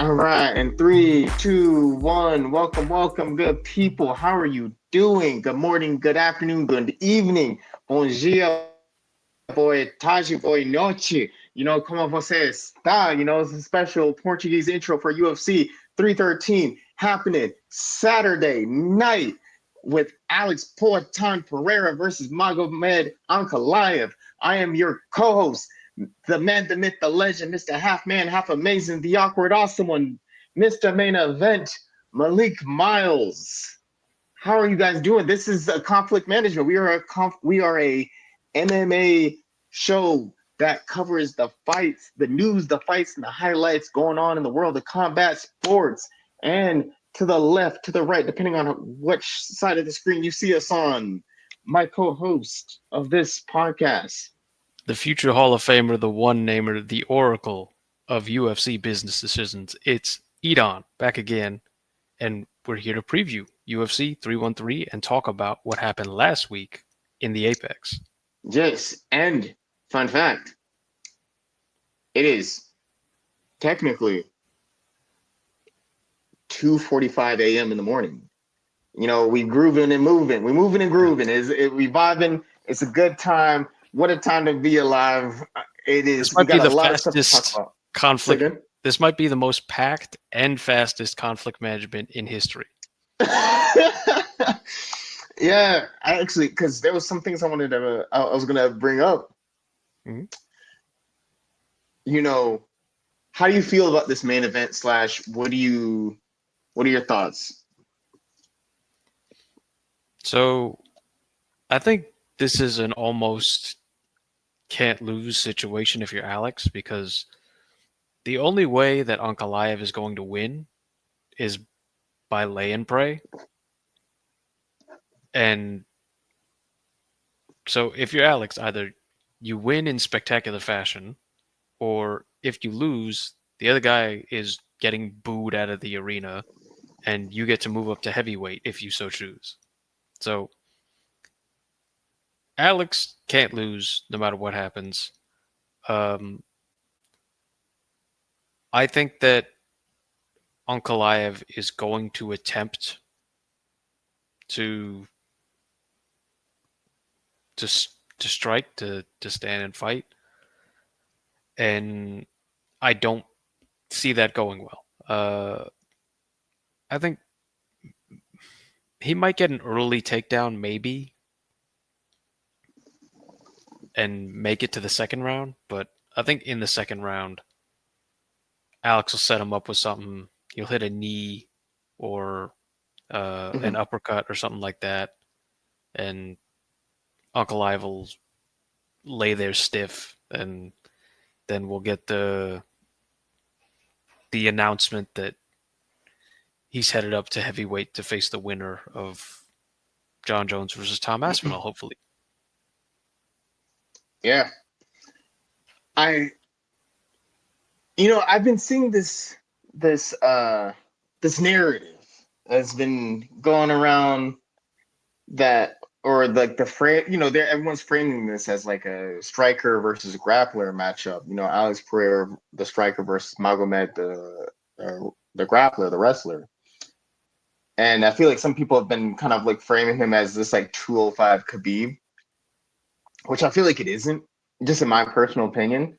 All right, and three, two, one. Welcome, good people. How are you doing? Good morning, good afternoon, good evening. Bom dia, boa tarde, boa noite. Como você está? It's a special Portuguese intro for UFC 313 happening Saturday night with Alex Poatan Pereira versus Magomed Ankalaev. I am your co-host, the man, the myth, the legend, Mr. Half Man, Half Amazing, the awkward, awesome one, Mr. Main Event, Malik Miles. How are you guys doing? This is a conflict management. We are a MMA show that covers the fights, the news, the fights, and the highlights going on in the world of combat sports. And to the left, to the right, depending on which side of the screen you see us on, my co-host of this podcast. The future Hall of Famer, the one namer, the oracle of UFC business decisions. It's Edon back again, and we're here to preview UFC 313 and talk about what happened last week in the Apex. Yes, and fun fact, it is technically 2:45 a.m. in the morning. We grooving and moving. We moving and grooving. We vibing? It's a good time. What a time to be alive. It This is. We might be got a the lot of stuff to talk fastest about. conflict. Second. This might be the most packed and fastest conflict management in history. Yeah, I actually, because there was some things I was gonna bring up. Mhm. You know, how do you feel about this main event slash? What are your thoughts? So I think this is an almost can't lose situation if you're Alex, because the only way that Ankalaev is going to win is by lay and pray. And so if you're Alex, either you win in spectacular fashion, or if you lose, the other guy is getting booed out of the arena, and you get to move up to heavyweight if you so choose. So Alex can't lose no matter what happens. Um, I think that Ankalaev is going to attempt to to to strike, to stand and fight, and I don't see that going well. I think he might get an early takedown, maybe, and make it to the second round. But I think in the second round, Alex will set him up with something. He'll hit a knee or an Mhm. uppercut or something like that, and Uncle Ive will lay there stiff, and then we'll get the announcement that he's headed up to heavyweight to face the winner of John Jones versus Tom Aspinall, hopefully. Yeah, I. I've been seeing this narrative that's been going around that, or like the frame. Everyone's framing this as like a striker versus grappler matchup. Alex Pereira, the striker, versus Magomed, the grappler, the wrestler. And I feel like some people have been kind of like framing him as this like 205 Khabib, which I feel like it isn't. Just in my personal opinion,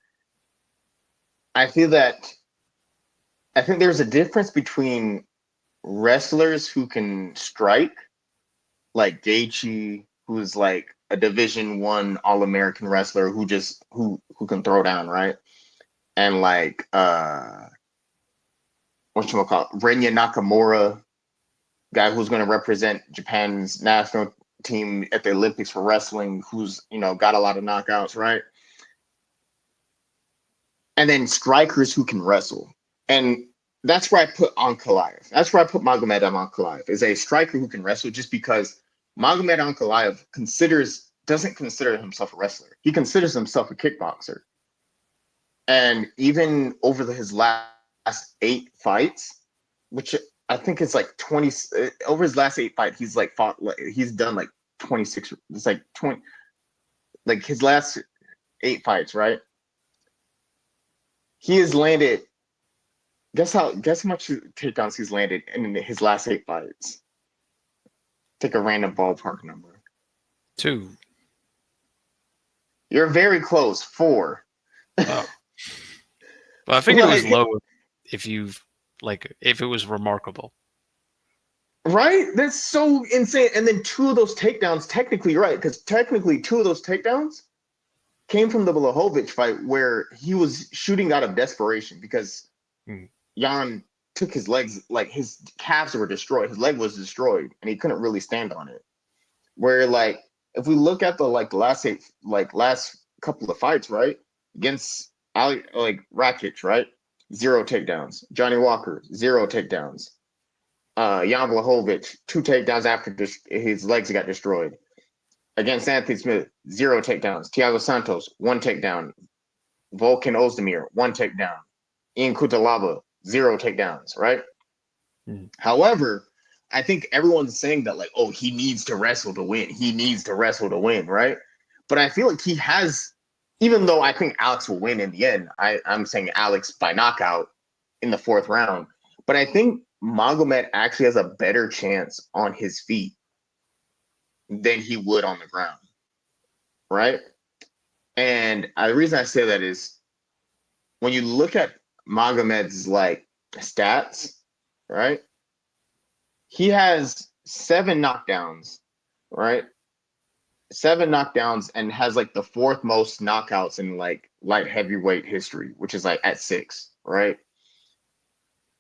I feel that I think there's a difference between wrestlers who can strike, like Gaethje, who's like a Division 1 All-American wrestler who can throw down, right? And like whatchamacallit, Renya Nakamura, guy who's going to represent Japan's national team at the Olympics for wrestling, who's got a lot of knockouts, right? And then strikers who can wrestle. And that's where I put Ankalaev. That's where I put Magomed Ankalaev, is a striker who can wrestle, just because Magomed Ankalaev doesn't consider himself a wrestler. He considers himself a kickboxer. And even over his last 8 fights, which I think is like 20, over his last 8 fights, he's done like 26. It's like 20, like his last 8 fights, right? He has landed Guess how much takedowns he's landed in his last 8 fights. Take a random ballpark number. 2. You're very close. 4. Oh. Well, I figured it was Like, low if if it was remarkable. right? That's so insane. And then 2 of those takedowns, technically, right? Because technically 2 of those takedowns came from the Blachowicz fight where he was shooting out of desperation because Hmm. Jan took his legs, like his calves were destroyed. His leg was destroyed and he couldn't really stand on it. Where like if we look at the last couple of fights, right? Against Rakic, right? 0 takedowns. Johnny Walker, 0 takedowns. Jan Blachowicz, 2 takedowns after his legs got destroyed. Against Anthony Smith, 0 takedowns. Thiago Santos, 1 takedown. Volkan Ozdemir, 1 takedown. Ian Kutalaba, 0 takedowns, right? Hmm. However, I think everyone's saying that, like, oh, he needs to wrestle to win. He needs to wrestle to win, right? But I feel like he has, even though I think Alex will win in the end, I'm saying Alex by knockout in the 4th round. But I think Magomed actually has a better chance on his feet than he would on the ground, right? And the reason I say that is when you look at Magomed's like stats, right? He has 7 knockdowns, right? 7 knockdowns and has like the 4th most knockouts in like light heavyweight history, which is like at 6, right?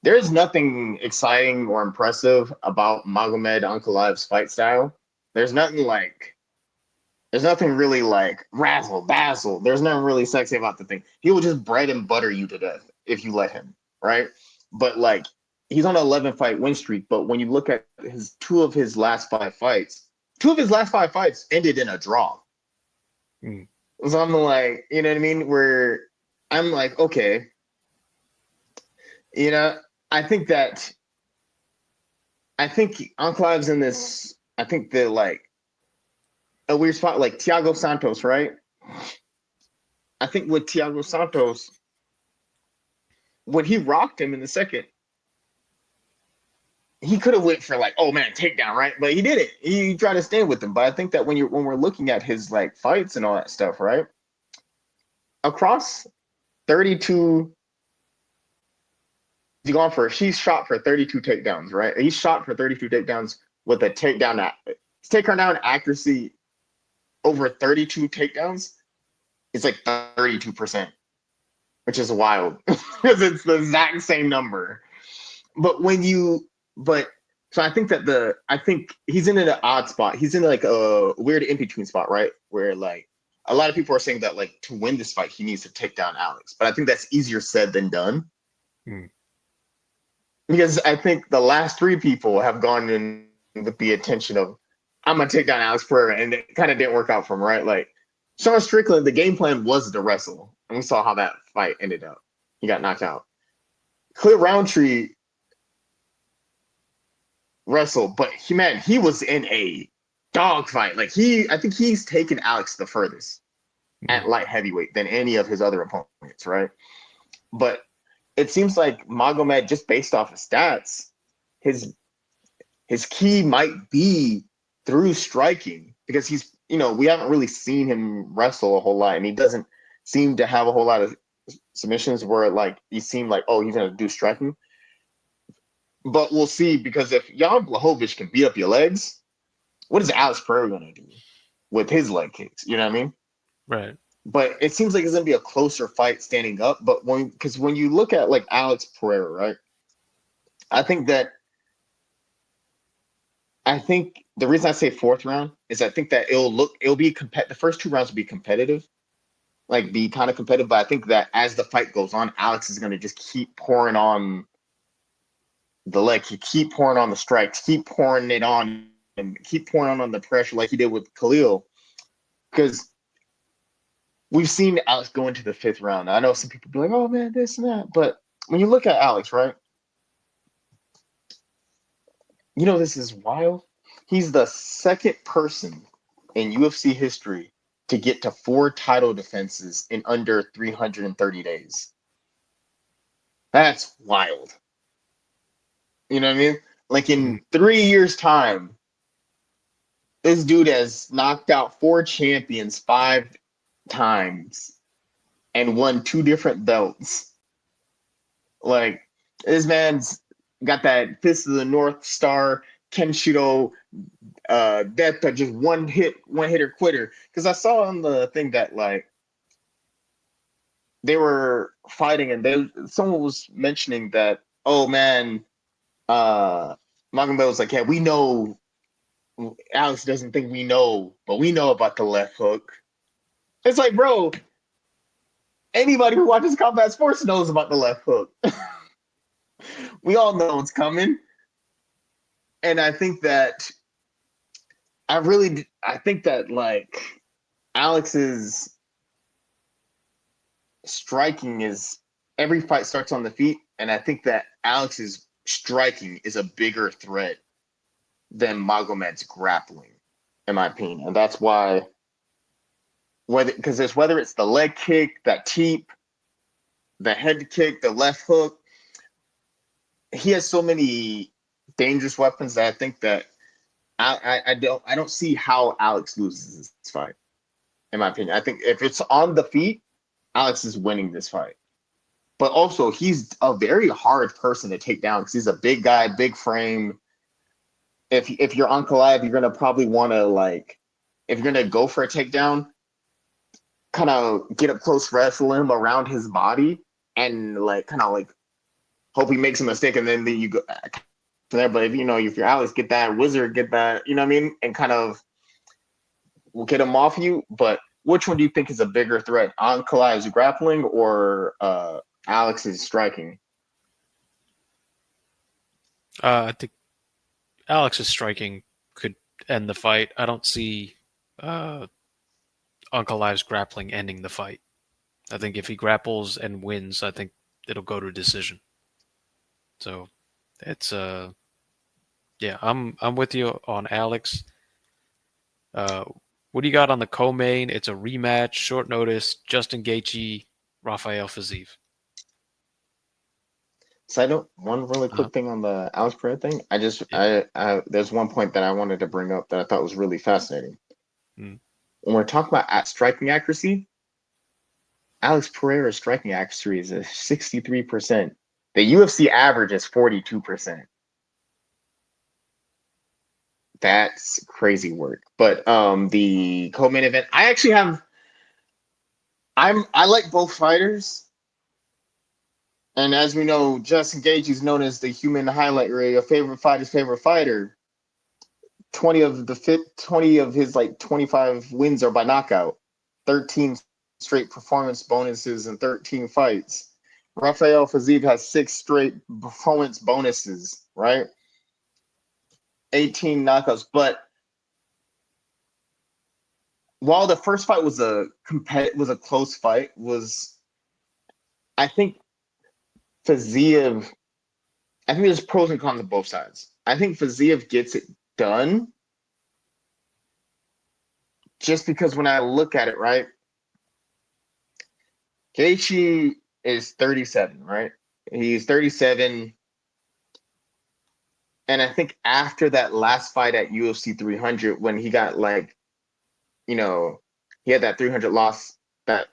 There's nothing exciting or impressive about Magomed Ankalaev's fight style. There's nothing like there's nothing really like razzle dazzle. There's nothing really sexy about the thing. He will just bread and butter you to death if you let him, right? But like he's on an 11 fight win streak. But when you look at his 2 of his last 5 fights ended in a draw. Hmm. So I'm like, you know what I mean? Where I'm like, okay, you know, I think that I think Enclave's in this. I think they're like a weird spot, like Thiago Santos, right? I think with Thiago Santos, when he rocked him in the second, he could have went for like, oh man, takedown, right? But he didn't. He tried to stand with him. But I think that when we're looking at his like fights and all that stuff, right? Across 32, he's shot for 32 takedowns, right? He's shot for 32 takedowns with a takedown accuracy over 32 takedowns. It's like 32%, which is wild because it's the exact same number. But but so I think he's in an odd spot. He's in like a weird in between spot, right? Where like a lot of people are saying that like to win this fight, he needs to take down Alex. But I think that's easier said than done. Hmm. Because I think the last 3 people have gone in with the intention of I'm gonna take down Alex Pereira, and it kind of didn't work out for him, right? Like Sean Strickland, the game plan was to wrestle, and we saw how that fight ended up. He got knocked out. Clear Roundtree wrestled, but he was in a dog fight. Like I think he's taken Alex the furthest Hmm. at light heavyweight than any of his other opponents, right? But it seems like Magomed, just based off of stats, his his key might be through striking because we haven't really seen him wrestle a whole lot, and he doesn't seem to have a whole lot of submissions where like he seemed like, oh, he's gonna do striking. But we'll see, because if Jan Blachowicz can beat up your legs, what is Alex Pereira gonna do with his leg kicks? You know what I mean? Right. But it seems like it's gonna be a closer fight standing up. But when you look at like Alex Pereira, right? I think that I think the reason I say 4th round is I think that it'll be the first 2 rounds will be competitive, like be kind of competitive. But I think that as the fight goes on, Alex is gonna just keep pouring on the leg, keep pouring on the strikes, keep pouring it on, and keep pouring on the pressure like he did with Khalil. Because we've seen Alex go into the 5th round. I know some people be like, "Oh man, this and that," but when you look at Alex, right? This is wild. He's the 2nd person in UFC history to get to 4 title defenses in under 330 days. That's wild. You know what I mean? Like in 3 years' time, this dude has knocked out 4 champions 5 times and won 2 different belts. Like this man's got that Fist of the North Star Kenshiro death touch, just one hitter quitter. Because I saw on the thing that like they were fighting and someone was mentioning that, oh man, Magomed was like, yeah, we know Alex doesn't think we know, but we know about the left hook. It's like, bro, anybody who watches combat sports knows about the left hook. We all know it's coming. And I think that like Alex's striking is every fight starts on the feet, and I think that Alex's striking is a bigger threat than Magomed's grappling, in my opinion. And that's why whether it's the leg kick, that teep, the head kick, the left hook, he has so many dangerous weapons that I think that I don't see how Alex loses this fight. In my opinion, I think if it's on the feet, Alex is winning this fight. But also, he's a very hard person to take down because he's a big guy, big frame. If you're Ankalaev, you're gonna probably want to like, if you're gonna go for a takedown, kind of get up close, wrestle him around his body, and like kind of like hope he makes a mistake, and then you go there. But if you're Alex, get that wizard, get that, you know what I mean, and kind of will get him off you. But which one do you think is a bigger threat, Ankalaev's grappling or Alex's striking? I think Alex's striking could end the fight. I don't see Ankalaev's grappling ending the fight. I think if he grapples and wins, I think it'll go to decision. So it's yeah, I'm with you on Alex. What do you got on the co-main? It's a rematch, short notice. Justin Gaethje, Rafael Fiziev. So one really quick thing on the Alex Pereira thing. There's one point that I wanted to bring up that I thought was really fascinating. When we're talking about striking accuracy, Alex Pereira's striking accuracy is 63%. The UFC average is 42%. That's crazy work. But the co-main event, I like both fighters. And as we know, Justin Gaethje is known as the human highlight reel, favorite fighter's favorite fighter. 20 of his like 25 wins are by knockout. 13 straight performance bonuses in 13 fights. Rafael Fiziev has 6 straight performance bonuses, right? 18 knockouts. But while the first fight was a close fight, I think Fiziev, I think there's pros and cons on both sides. I think Fiziev gets it done just because when I look at it, right, Gaethje is 37, right? He's 37. And I think after that last fight at UFC 300, when he got like, he had that 300 loss, that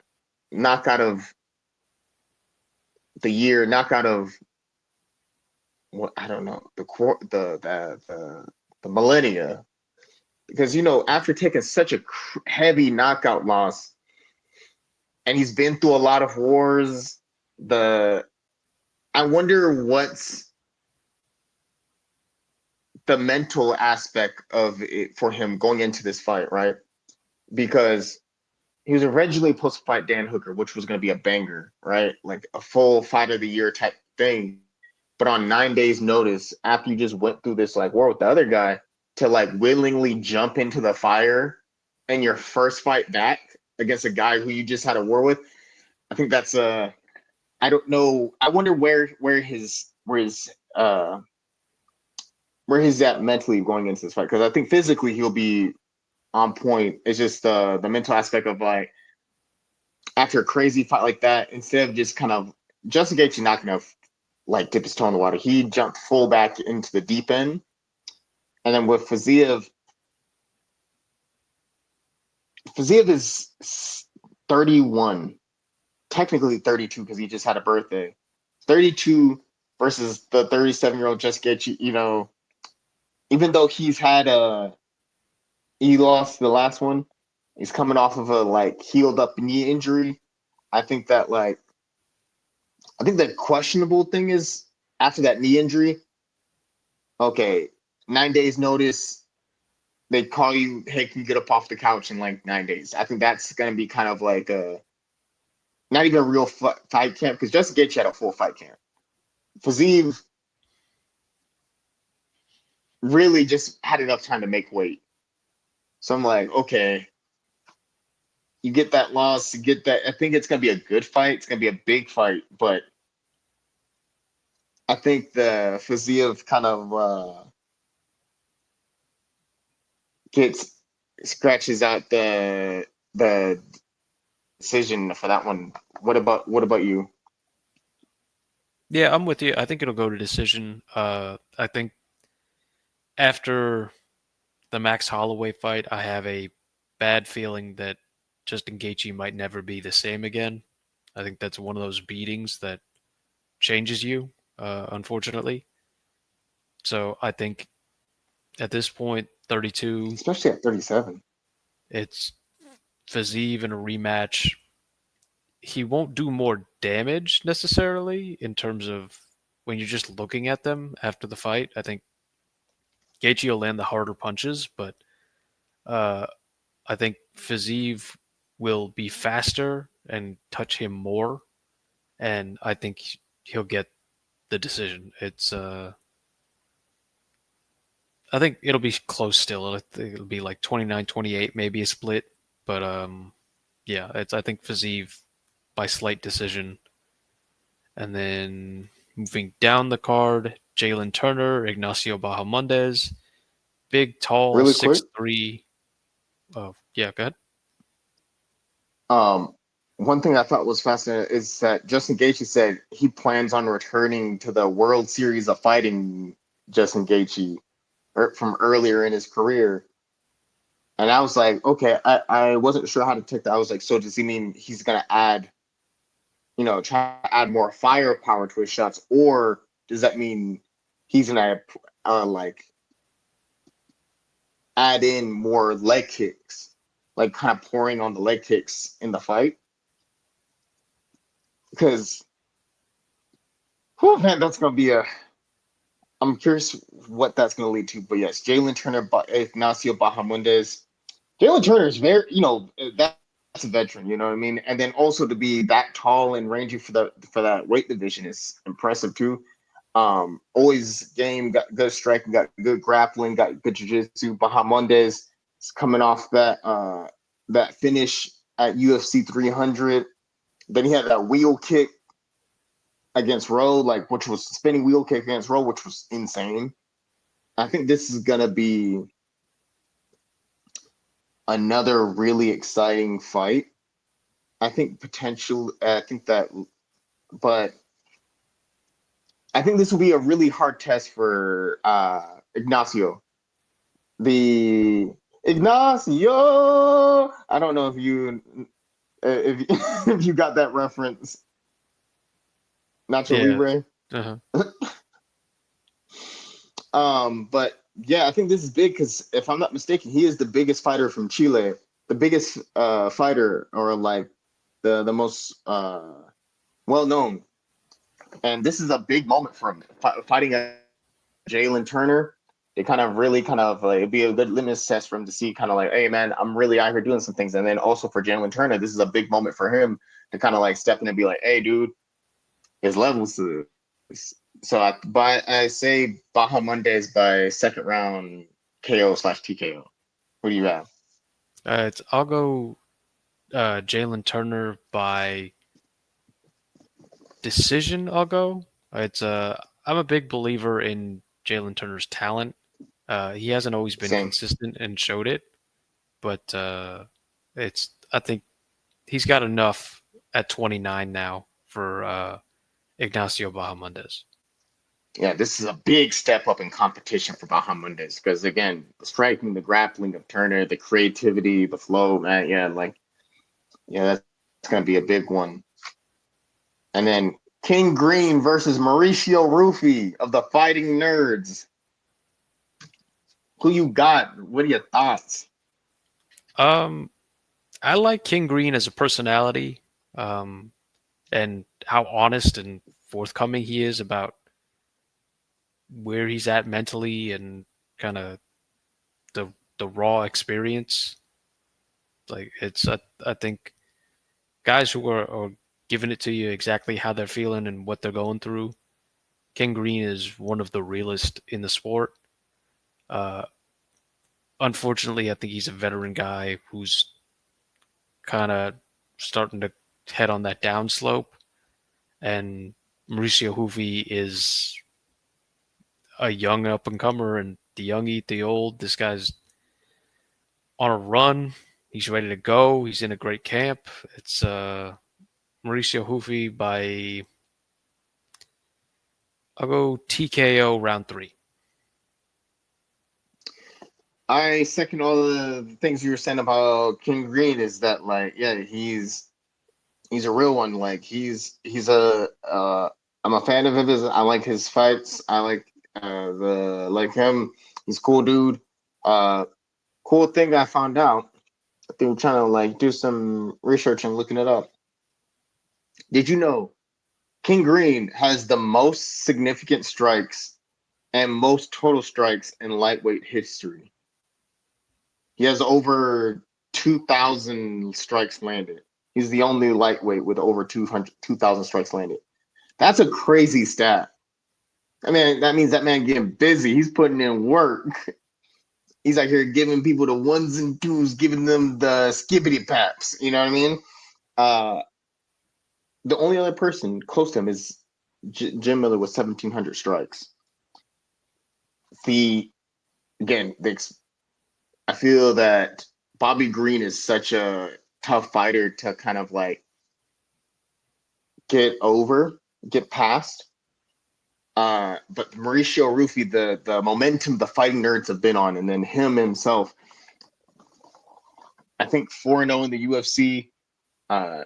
knockout of the year, knockout of what, I don't know, the millennia, because after taking such a heavy knockout loss, and he's been through a lot of wars, I wonder what's the mental aspect of it for him going into this fight, right? Because he was originally supposed to fight Dan Hooker, which was going to be a banger, right? Like a full fight of the year type thing. But on 9 days' notice, after you just went through this like war with the other guy, to like willingly jump into the fire in your first fight back against a guy who you just had a war with, I think that's I don't know. I wonder where he's at mentally going into this fight, because I think physically he'll be on point. It's just the mental aspect of like, after a crazy fight like that, instead of just kind of Justin Gaethje knocking out like dip his toe in the water. He jumped full back into the deep end. And then with Fiziev is 31, technically 32 because he just had a birthday. 32 versus the 37-year-old just Gaethje. Even though he lost the last one, he's coming off of a like healed up knee injury. I think that like I think the questionable thing is after that knee injury, okay, 9 days notice, they call you, hey, can you get up off the couch in like 9 days? I think that's gonna be kind of like a not even a real fight camp because just Gaethje had a full fight camp. Fiziev really just had enough time to make weight. So I'm like, okay, you get that loss, you get that. I think it's gonna be a good fight. It's gonna be a big fight, but I think the Fiziev kind of gets scratches out the decision for that one. What about you? Yeah, I'm with you. I think it'll go to decision. I think after the Max Holloway fight, I have a bad feeling that Justin Gaethje might never be the same again. I think that's one of those beatings that changes you, unfortunately. So I think at this point, 32, Especially at 37. it's Fiziev in a rematch. He won't do more damage necessarily in terms of when you're just looking at them after the fight. I think Gaethje will land the harder punches, but uh, I think Fiziev will be faster and touch him more, and I think he'll get the decision. I think it'll be close still. It'll be like 29-28, maybe a split, but yeah, I think Fiziev by slight decision. And then moving down the card, Jalen Turner, Ignacio Bahamondes, big, tall, Really quick, 6'3". Oh, yeah, go ahead. um, one thing I thought was fascinating is that Justin Gaethje said he plans on returning to the World Series of Fighting. Justin Gaethje from earlier in his career, and I was like, okay, I wasn't sure how to take that. I was like, so does he mean he's gonna try to add more firepower to his shots, or does that mean he's gonna like add in more leg kicks, like kind of pouring on the leg kicks in the fight? Because, whew, man, that's gonna be a. I'm curious what that's gonna lead to. But yes, Jalen Turner, Ignacio Bahamondes. Jalen Turner is that's a veteran, you know what I mean? And then also to be that tall and rangy for that weight division is impressive too. Always game, got good striking, got good grappling, got good jiu-jitsu. Bahamondes is coming off that finish at UFC 300. Then he had that wheel kick against Rowe, like which was spinning wheel kick against Rowe, which was insane. I think this is gonna be another really exciting fight. I think potential. I think that, but I think this will be a really hard test for Ignacio. The Ignacio. I don't know if if you got that reference. Nacho Yeah. Libre. Uh-huh. But yeah, I think this is big because if I'm not mistaken, he is the biggest fighter from Chile, the biggest fighter or like the most well known. And this is a big moment for him fighting Jalen Turner. It kind of really kind of like it'd be a good litmus test for him to see kind of like, hey man, I'm really out here doing some things. And then also for Jalen Turner, this is a big moment for him to kind of like step in and be like, hey dude, his levels to this. So I say Baja Mondays by second round KO/TKO. What do you have? I'll go Jalen Turner by decision. I'll go. I'm a big believer in Jalen Turner's talent. He hasn't always been Same. consistent and showed it, but I think he's got enough at 29 now for Ignacio Bahamondes. Yeah, this is a big step up in competition for Bahamundes because again, the striking, the grappling of Turner, the creativity, the flow, man. Yeah, that's gonna be a big one. And then King Green versus Mauricio Rufy of the Fighting Nerds. Who you got? What are your thoughts? Um, I like King Green as a personality, um, and how honest and forthcoming he is about where he's at mentally and kind of the raw experience. Like I think guys who are giving it to you exactly how they're feeling and what they're going through. King Green is one of the realest in the sport. Uh, Unfortunately, I think he's a veteran guy who's kind of starting to head on that downslope. And Mauricio Hoovy is a young up and comer, and the young eat the old. This guy's on a run. He's ready to go. He's in a great camp. It's Mauricio Hoovy by, I'll go TKO round 3. I second all the things you were saying about King Green. Is that like, yeah, he's a real one. Like he's a I'm a fan of his. I like his fights. I the like him. He's a cool dude. Uh, cool thing I found out. I think I'm trying to like do some research and looking it up. Did you know King Green has the most significant strikes and most total strikes in lightweight history? He has over 2,000 strikes landed. He's the only lightweight with over 2,000 strikes landed. That's a crazy stat. I mean, that means that man getting busy. He's putting in work. He's out here giving people the ones and twos, giving them the skippity paps. You know what I mean? Uh, the only other person close to him is Jim Miller with 1,700 strikes. The again, I feel that Bobby Green is such a tough fighter to kind of like get over, get past. But Mauricio Rufy, the momentum the fighting nerds have been on, and then him himself, I think 4-0 in the UFC, uh,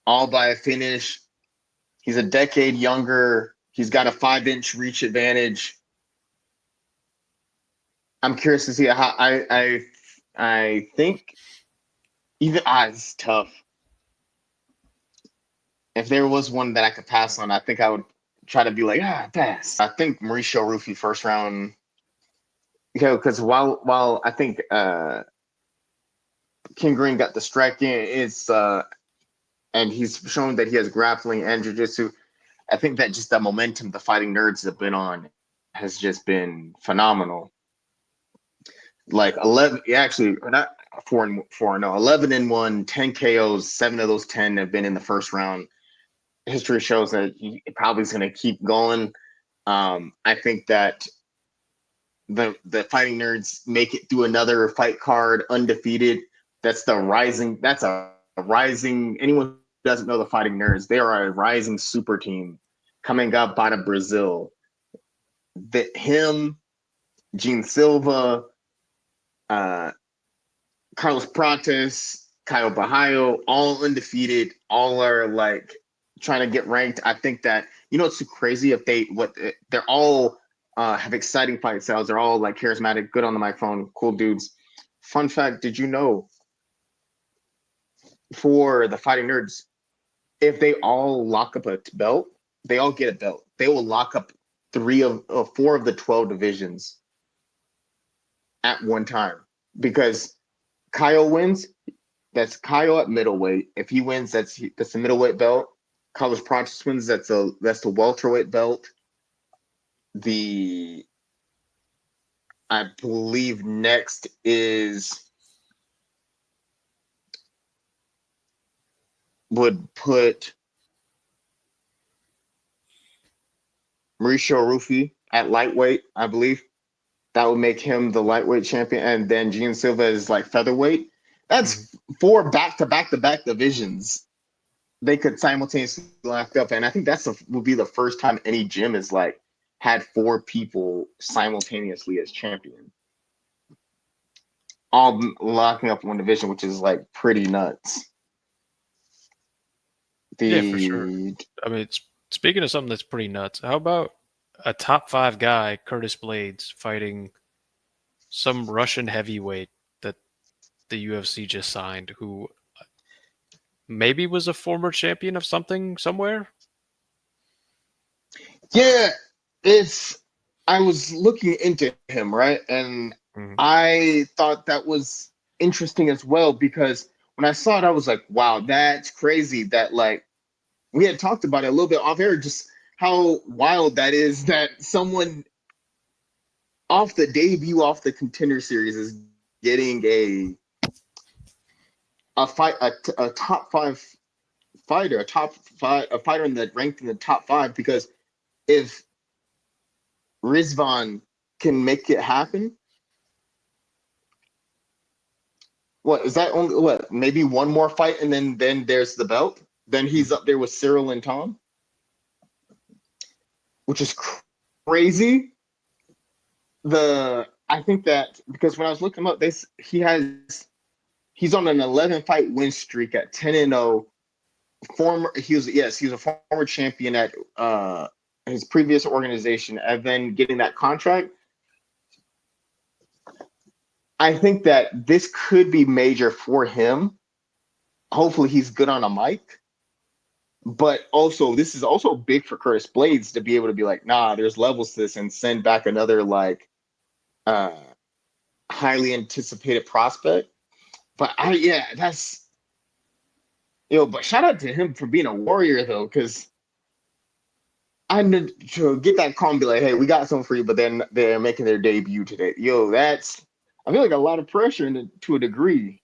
all by a finish. He's a decade younger. He's got a 5-inch reach advantage. I'm curious to see how I think even it's tough. If there was one that I could pass on, I think I would try to be like, pass. I think Mauricio Rufy first round, because while I think King Green got the striking, it's and he's shown that he has grappling and jiu-jitsu. I think that just the momentum the fighting nerds have been on has just been phenomenal. Like 11, actually, not 4-4, no, 11-1, 10 KOs, 7 of those 10 have been in the first round. History shows that he probably is going to keep going. I think that the fighting nerds make it through another fight card undefeated. That's a rising. Anyone who doesn't know the fighting nerds, they are a rising super team coming up out of Brazil. That him, Gene Silva, uh, Carlos Prates, Kyle Bahayo, all undefeated, all are like trying to get ranked. I think that it's so crazy if they're all have exciting fight styles. They're all like charismatic, good on the microphone, cool dudes. Fun fact: did you know for the fighting nerds, if they all lock up a belt, they all get a belt. They will lock up 4 of the 12 divisions at one time because Kyle wins. That's Kyle at middleweight. If he wins, that's the middleweight belt. Carlos Prates wins. That's the welterweight belt. The I believe next is would put Mauricio Rufy at lightweight. I believe that would make him the lightweight champion, and then Gene Silva is like featherweight. Mhm. That's 4 back-to-back divisions they could simultaneously lock up, and I think will be the first time any gym is like had 4 people simultaneously as champion, all locking up one division, which is like pretty nuts. Yeah, for sure. The I mean, speaking of something that's pretty nuts, how about a top 5 guy, Curtis Blades, fighting some Russian heavyweight that the UFC just signed, who maybe was a former champion of something somewhere? Yeah, it's. I was looking into him, right? And Mhm. I thought that was interesting as well because when I saw it, I was like, wow, that's crazy. That, like, we had talked about it a little bit off air, just how wild that is that someone off the debut, off the contender series, is getting a top five fighter, a fighter in the ranked in the top five. Because if Rizvan can make it happen, what is that? Only what? Maybe one more fight, and then there's the belt. Then he's up there with Cyril and Tom, which is crazy. The I think that because when I was looking him up, he's on an 11 fight win streak at 10-0. He was a former champion at his previous organization, and then getting that contract. I think that this could be major for him. Hopefully, he's good on a mic. But also, this is also big for Curtis Blades to be able to be like, nah, there's levels to this, and send back another like uh highly anticipated prospect. But yeah, that's but shout out to him for being a warrior though, because I need to get that call and be like, hey, we got something for you, but then they're making their debut today. That's I feel like a lot of pressure to a degree.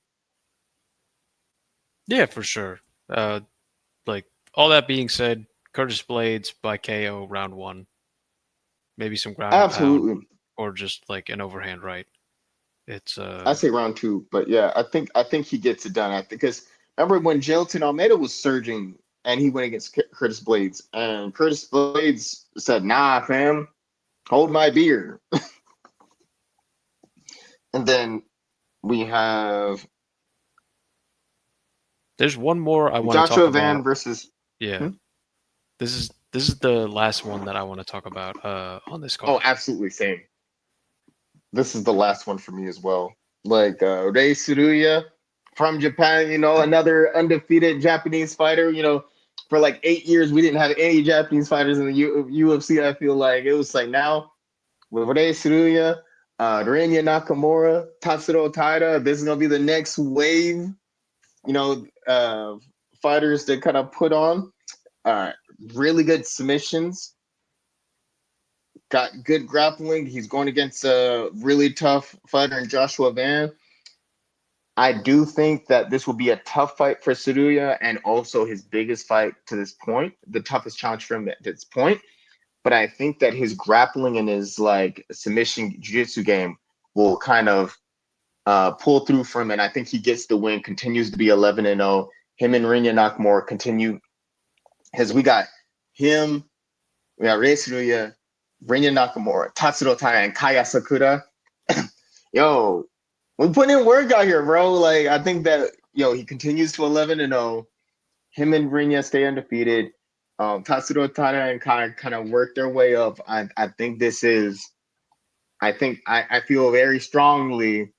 Yeah, for sure. Like all that being said, Curtis Blades by KO round 1, maybe some ground and pound, Absolutely. or just like an overhand right. It's I say round two, but yeah, I think he gets it done. I think because remember when Jelton Almeida was surging and he went against Curtis Blades, and Curtis Blades said, "Nah, fam, hold my beer." And then we have there's one more I want to talk Joshua Van about. versus. Yeah, Hmm? this is the last one that I want to talk about on this Oh, card. absolutely same. This is the last one for me as well. Like Rei Tsuruya from Japan, another undefeated Japanese fighter. For like 8 years, we didn't have any Japanese fighters in the UFC. I feel like it was like now with Rei Tsuruya, Renya Nakamura, Tatsuro Taira. This is gonna be the next wave, fighters to kind of put on. Uh, really good submissions, got good grappling. He's going against a really tough fighter in Joshua Van. I do think that this will be a tough fight for Tsuruya and also his biggest fight to this point, the toughest challenge for him at this point. But I think that his grappling and his like submission jiu-jitsu game will kind of pull through for him, and I think he gets the win. Continues to be 11-0. Him and Rinya Nakamura continue because we got him, we got Rei Tsuruya, Rinya Nakamura, Tatsuro Taira, and Kaya Sakura. Yo, we put in work out here, bro. Like I think that he continues to 11-0. Him and Rinya stay undefeated. Tatsuro Tada and Kai kind of work their way up. I think this is. I feel very strongly.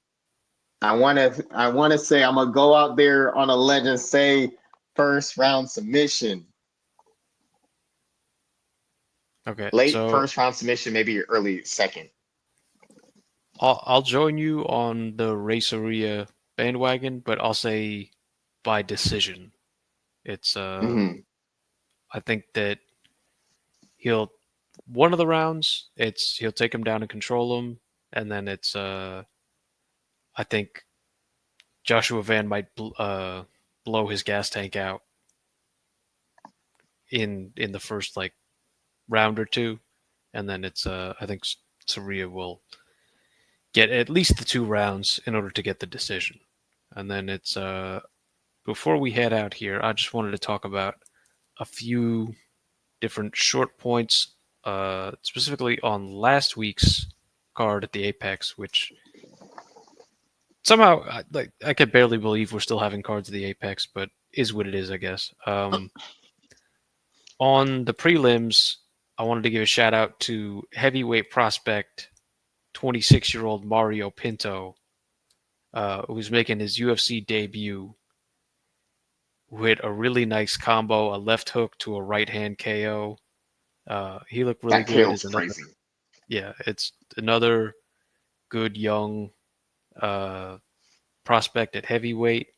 I want to say I'm gonna go out there on a ledge and say first round submission, Okay, late so first round submission, maybe early second. I'll join you on the Raceria bandwagon, but I'll say by decision. It's Mm-hmm. I think that he'll one of the rounds he'll take him down and control him, and then it's I think Joshua Van might blow his gas tank out in the first like round or two, and then it's I think Saria will get at least the 2 rounds in order to get the decision, and then it's before we head out here, I just wanted to talk about a few different short points specifically on last week's card at the Apex, which somehow I can barely believe we're still having cards at the Apex, but is what it is, I guess. On the prelims, I wanted to give a shout out to heavyweight prospect 26-year-old Mario Pinto, who's making his UFC debut with a really nice combo, a left hook to a right hand KO. He looked really That good. KO's Is another, crazy. yeah, it's another good young uh, prospect at heavyweight,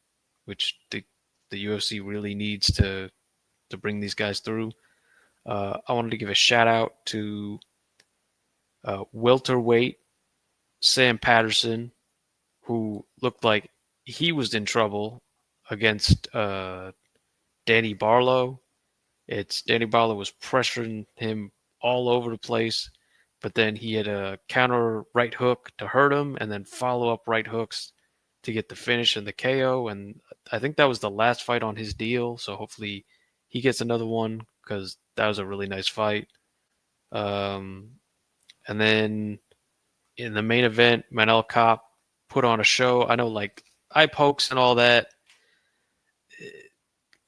which the UFC really needs to bring these guys through. I wanted to give a shout out to welterweight Sam Patterson, who looked like he was in trouble against Danny Barlow. It's Danny Barlow was pressuring him all over the place, but then he had a counter right hook to hurt him, and then follow up right hooks to get the finish and the KO. And I think that was the last fight on his deal, so hopefully he gets another one because that was a really nice fight. Um, and then in the main event, Manel Kopp put on a show. I know, like eye pokes and all that.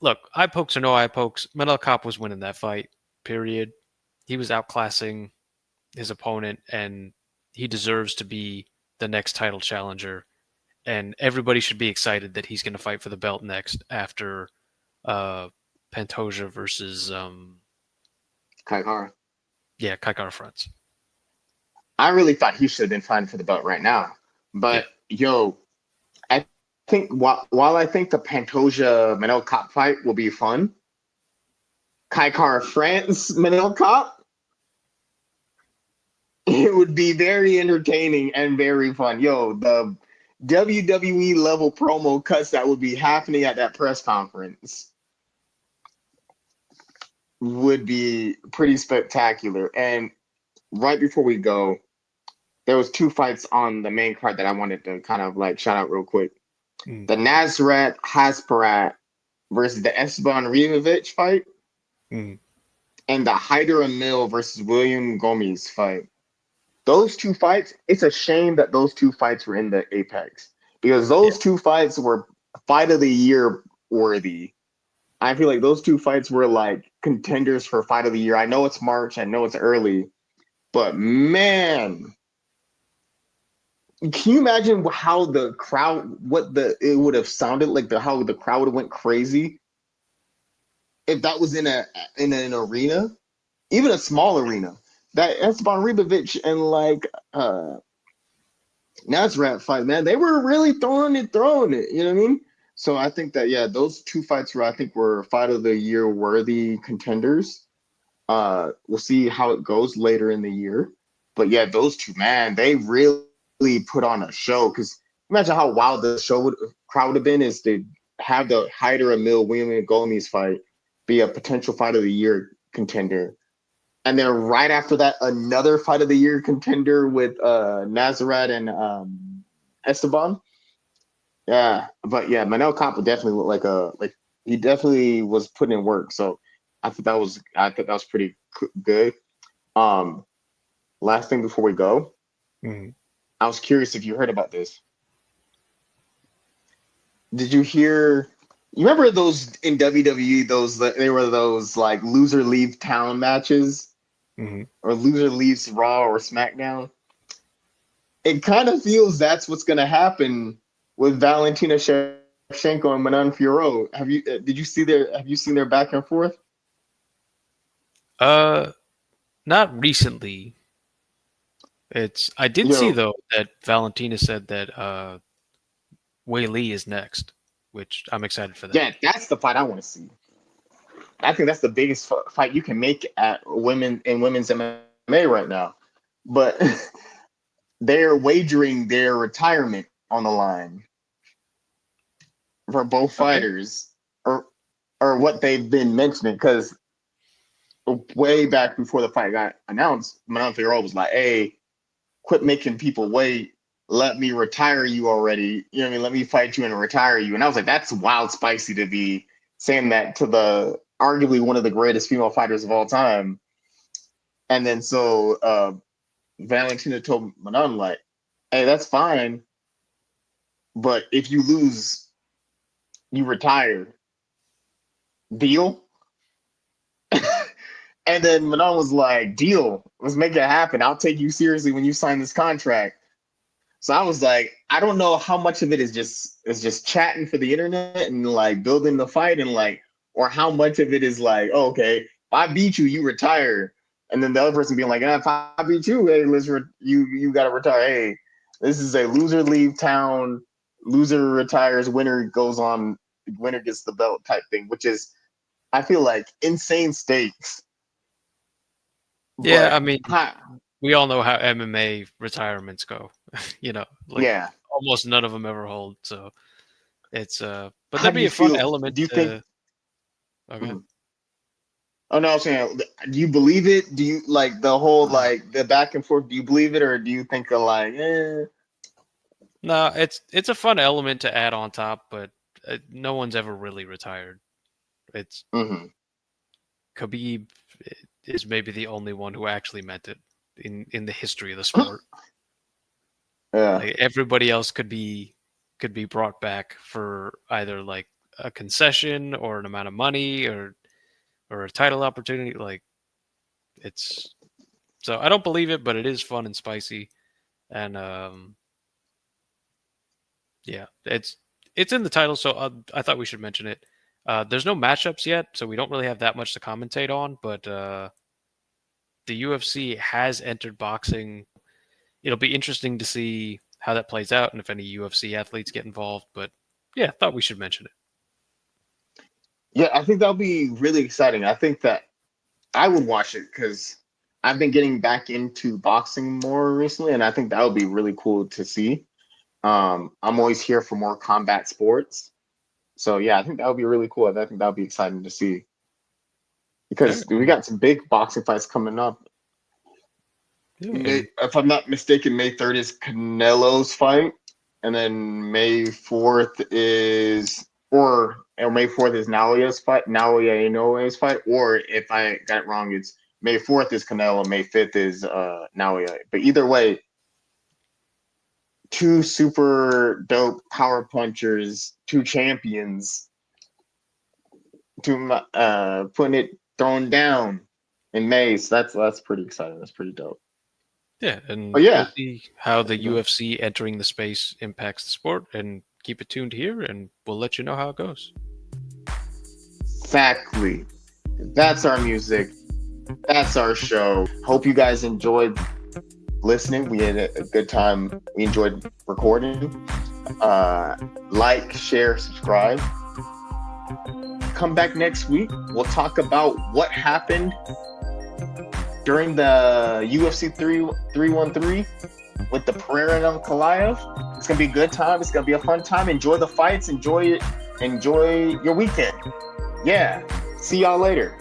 Look, eye pokes or no eye pokes, Manel Kopp was winning that fight. Period. He was outclassing his opponent, and he deserves to be the next title challenger. And everybody should be excited that he's going to fight for the belt next after uh, Pantoja versus Kai Kara. yeah, Kai Kara France. I really thought he should have been fighting for the belt right now. Yeah. But yo, I think while I think the Pantoja Manel Cop fight will be fun, Kai Kara France Manel Cop, it would be very entertaining and very fun. Yo, the WWE level promo cuts that would be happening at that press conference would be pretty spectacular. And right before we go, there was two fights on the main card that I wanted to kind of like shout out real quick. Mm. The Nazareth Hasparat versus the Esteban Rivovic fight, Mm. and the Hyder Emil versus William Gomez fight. Those two fights, it's a shame that those two fights were in the Apex because Yeah. those two fights were fight of the year worthy. I feel like those two fights were like contenders for fight of the year. I know it's March, I know it's early, but man, can you imagine how the crowd, what the it would have sounded like, the how the crowd would have went crazy if that was in an arena, even a small arena. That Esteban Ribovic and like Nazareth fight, man, they were really throwing it. You know what I mean? So I think that yeah, those two fights were I think were fight of the year worthy contenders. We'll see how it goes later in the year, but yeah, those two, man, they really put on a show. Because imagine how wild the crowd would have been is to have the Hyder Emil William Gomez fight be a potential fight of the year contender, and then right after that, another fight of the year contender with Nazareth and Esteban. Yeah, but yeah, Manel Coppa definitely looked like he definitely was putting in work. So I thought that was pretty good. Um, Last thing before we go, Mm. I was curious if you heard about this. Did you hear? You remember those in WWE? Those they were those like loser leave town matches Mm. or loser leaves Raw or SmackDown. It kind of feels that's what's going to happen with Valentina Shevchenko and Manon Fiorot. Did you see their? Have you seen their back and forth? Uh, not recently. I did see Yo, though that Valentina said that Wei Lee is next, which I'm excited for that. yeah, that's the fight I want to see. I think that's the biggest fight you can make at women's MMA right now. But they're wagering their retirement on the line for both Okay. fighters, or what they've been mentioning. Because way back before the fight got announced, Manon Fiorot was like, "Hey, quit making people wait. Let me retire you already. You know what I mean? Let me fight you and retire you." And I was like, "That's wild, spicy to be saying that to the arguably one of the greatest female fighters of all time." And then so Valentina told Manon like, "Hey, that's fine, but if you lose, you retire. Deal?" And then Manon was like, "Deal. Let's make it happen. I'll take you seriously when you sign this contract." So I was like, I don't know how much of it is just chatting for the internet and like building the fight and like, or how much of it is like, oh, okay, if I beat you, you retire, and then the other person being like, if I beat you, hey, you got to retire. Hey, this is a loser leave town, loser retires, winner goes on, winner gets the belt type thing, which is I feel like insane stakes. Yeah, But I mean, we all know how MMA retirements go. Like yeah, almost none of them ever hold. So it's but how there'd do be you a fun feel? element Do you think? to. Okay. Mhm. Oh no, I'm saying, do you believe it? Do you like the whole like the back and forth? Do you believe it, or do you think of like, eh? No, it's a fun element to add on top, but no one's ever really retired. It's Mm-hmm. Khabib is maybe the only one who actually meant it in the history of the sport. Yeah. Like everybody else could be brought back for either like a concession or an amount of money or a title opportunity. Like it's so I don't believe it, but it is fun and spicy, and yeah, it's in the title, so I thought we should mention it. There's no matchups yet, so we don't really have that much to commentate on, but the UFC has entered boxing. It'll be interesting to see how that plays out and if any UFC athletes get involved. But yeah, thought we should mention it. Yeah, I think that'll be really exciting. I think that I would watch it because I've been getting back into boxing more recently, and I think that would be really cool to see. I'm always here for more combat sports, so yeah, I think that would be really cool. I think that would be exciting to see Yeah, because we got some big boxing fights coming up. yeah, and If I'm not mistaken, May 3rd is Canelo's fight, and then May 4th is or May 4th is Nalia's fight, Nalia Inoue fight, or if I got it wrong, it's May 4th is Canelo, May 5th is Nalia. But either way, two super dope power punchers, two champions, two putting it thrown down in May. So that's pretty exciting. That's pretty dope. yeah, and But we'll yeah, see how the UFC entering the space impacts the sport. And keep it tuned here, and we'll let you know how it goes. exactly. That's our music. That's our show. Hope you guys enjoyed listening. We had a good time. We enjoyed recording. Like, share, subscribe. Come back next week. We'll talk about what happened during the UFC 313 with the Pereira and Ankalaev. It's gonna be a good time. It's gonna be a fun time. Enjoy the fights. Enjoy it. Enjoy your weekend. Yeah. See y'all later.